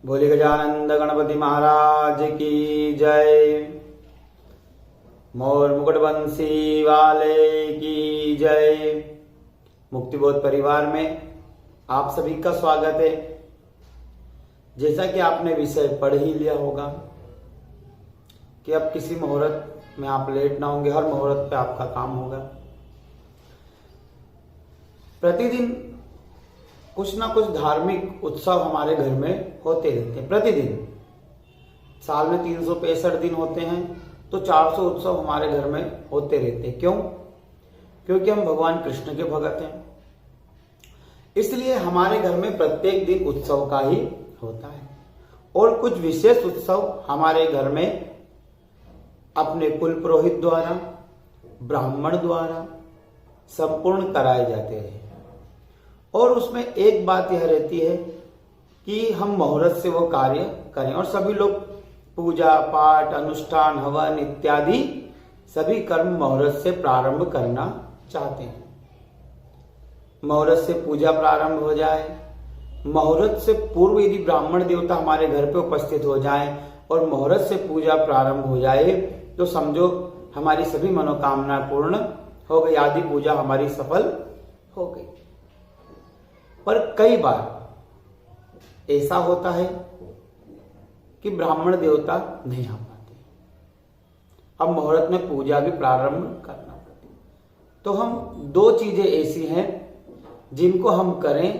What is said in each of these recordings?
भोले गजानंद गणपति महाराज की जय। मोर मुकुट बंसी वाले की जय। मुक्तिबोध परिवार में आप सभी का स्वागत है। जैसा कि आपने विषय पढ़ ही लिया होगा कि अब किसी मुहूर्त में आप लेट ना होंगे, हर मुहूर्त पे आपका काम होगा। प्रतिदिन कुछ ना कुछ धार्मिक उत्सव हमारे घर में होते रहते हैं। प्रतिदिन साल में 365 दिन होते हैं, तो 400 उत्सव हमारे घर में होते रहते हैं। क्यों? क्योंकि हम भगवान कृष्ण के भक्त हैं, इसलिए हमारे घर में प्रत्येक दिन उत्सव का ही होता है। और कुछ विशेष उत्सव हमारे घर में अपने कुल पुरोहित द्वारा, ब्राह्मण द्वारा संपूर्ण कराए जाते हैं। और उसमें एक बात यह रहती है कि हम मुहूर्त से वो कार्य करें, और सभी लोग पूजा पाठ, अनुष्ठान, हवन इत्यादि सभी कर्म मुहूर्त से प्रारंभ करना चाहते हैं। मुहूर्त से पूजा प्रारंभ हो जाए, मुहूर्त से पूर्व यदि ब्राह्मण देवता हमारे घर पे उपस्थित हो जाएं और मुहूर्त से पूजा प्रारंभ हो जाए, तो समझो हमारी सभी मनोकामना पूर्ण हो गई, आदि पूजा हमारी सफल हो गई। पर कई बार ऐसा होता है कि ब्राह्मण देवता नहीं आ पाते, अब मुहूर्त में पूजा भी प्रारंभ करना पड़ती। तो हम दो चीजें ऐसी हैं जिनको हम करें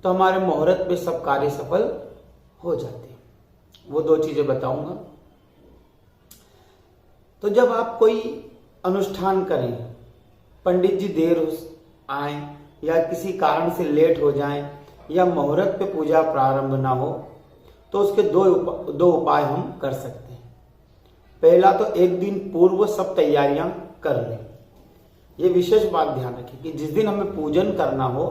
तो हमारे मुहूर्त में सब कार्य सफल हो जाते हैं। वो दो चीजें बताऊंगा। तो जब आप कोई अनुष्ठान करें, पंडित जी देर आए या किसी कारण से लेट हो जाएं या मुहूर्त पे पूजा प्रारंभ ना हो, तो उसके दो उपाय हम कर सकते हैं। पहला तो एक दिन पूर्व सब तैयारियां कर लें। ये विशेष बात ध्यान रखें कि जिस दिन हमें पूजन करना हो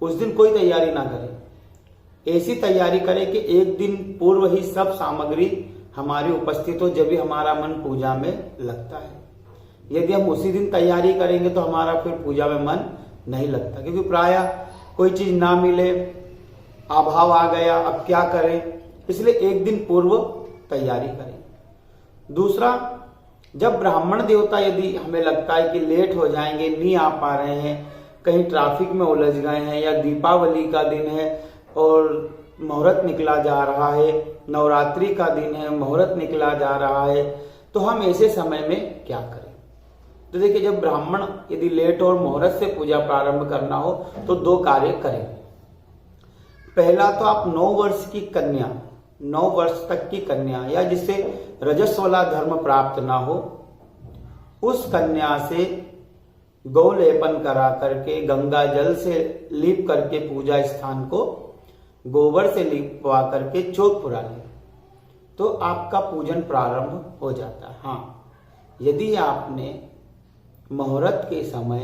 उस दिन कोई तैयारी ना करें। ऐसी तैयारी करें कि एक दिन पूर्व ही सब सामग्री हमारी उपस्थित हो, जब भी हमारा मन पूजा में लगता है। यदि हम उसी दिन तैयारी करेंगे तो हमारा फिर पूजा में मन नहीं लगता, क्योंकि प्रायः कोई चीज ना मिले, अभाव आ गया, अब क्या करें, इसलिए एक दिन पूर्व तैयारी करें। दूसरा, जब ब्राह्मण देवता यदि हमें लगता है कि लेट हो जाएंगे, नहीं आ पा रहे हैं, कहीं ट्रैफिक में उलझ गए हैं, या दीपावली का दिन है और मुहूर्त निकला जा रहा है, नवरात्रि का दिन है, मुहूर्त निकला जा रहा है, तो हम ऐसे समय में क्या करें? तो देखिए, जब ब्राह्मण यदि लेट और मुहूर्त से पूजा प्रारंभ करना हो तो दो कार्य करें। पहला तो आप 9 वर्ष की कन्या, 9 वर्ष तक की कन्या या जिसे रजस्वला धर्म प्राप्त ना हो, उस कन्या से गौ लेपन करा करके, गंगा जल से लीप करके पूजा स्थान को गोबर से लीपवा करके चौक पुरा ले, तो आपका पूजन प्रारंभ हो जाता है। हाँ, यदि आपने मुहूर्त के समय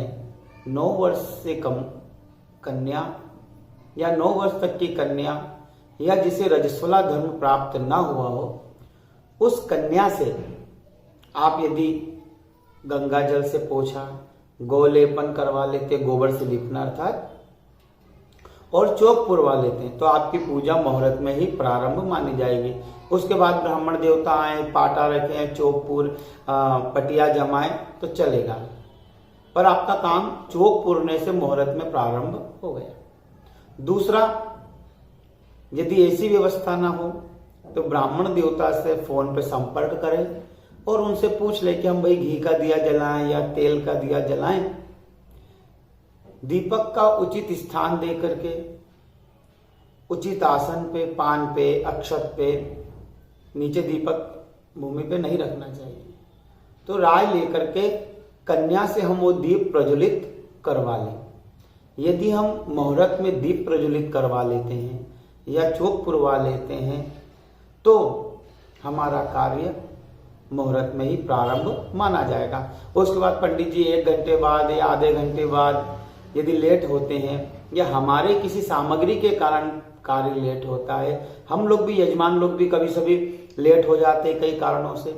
9 वर्ष से कम कन्या या 9 वर्ष तक की कन्या या जिसे रजस्वला धर्म प्राप्त ना हुआ हो, उस कन्या से आप यदि गंगा जल से पोछा, गोलेपन करवा लेते, गोबर से लिपना अर्थात, और चौक पुरवा लेते हैं, तो आपकी पूजा मुहूर्त में ही प्रारंभ मानी जाएगी। उसके बाद ब्राह्मण देवता आए, पाटा रखें, चौकपुर पटिया जमाए तो चलेगा, पर आपका काम चौक पुरने से मुहूर्त में प्रारंभ हो गया। दूसरा, यदि ऐसी व्यवस्था ना हो तो ब्राह्मण देवता से फोन पे संपर्क करें और उनसे पूछ ले कि हम भाई घी का दिया जलाएं या तेल का दिया जलाएं। दीपक का उचित स्थान दे करके, उचित आसन पे, पान पे, अक्षत पे, नीचे दीपक भूमि पे नहीं रखना चाहिए। तो राय लेकर के कन्या से हम वो दीप प्रज्वलित करवा लें। यदि हम मुहूर्त में दीप प्रज्वलित करवा लेते हैं या चौक पुरवा लेते हैं, तो हमारा कार्य मुहूर्त में ही प्रारंभ माना जाएगा। उसके बाद पंडित जी 1 घंटे बाद या आधे घंटे बाद यदि लेट होते हैं या हमारे किसी सामग्री के कारण कार्य लेट होता है, हम लोग भी, यजमान लोग भी कभी सभी लेट हो जाते हैं कई कारणों से,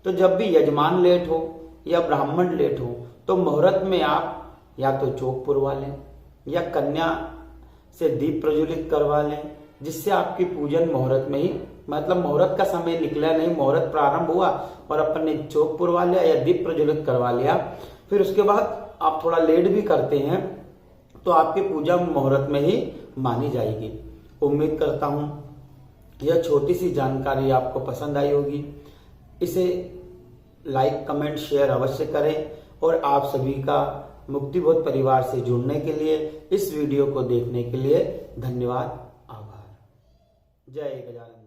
तो जब भी यजमान लेट हो या ब्राह्मण लेट हो, तो मुहूर्त में आप या तो चौक पुरवा लें या कन्या से दीप प्रज्वलित करवा लें जिससे आपकी पूजन मुहूर्त में ही, मतलब मुहूर्त का समय निकला नहीं, मुहूर्त प्रारंभ हुआ और अपन ने चौक पुरवा लिया या दीप प्रज्वलित करवा लिया, फिर उसके बाद आप थोड़ा लेट भी करते हैं तो आपकी पूजा मुहूर्त में ही मानी जाएगी। उम्मीद करता हूं यह छोटी सी जानकारी आपको पसंद आई होगी। इसे लाइक, कमेंट, शेयर अवश्य करें और आप सभी का मुक्तिबोध परिवार से जुड़ने के लिए, इस वीडियो को देखने के लिए धन्यवाद, आभार। जय गजानन।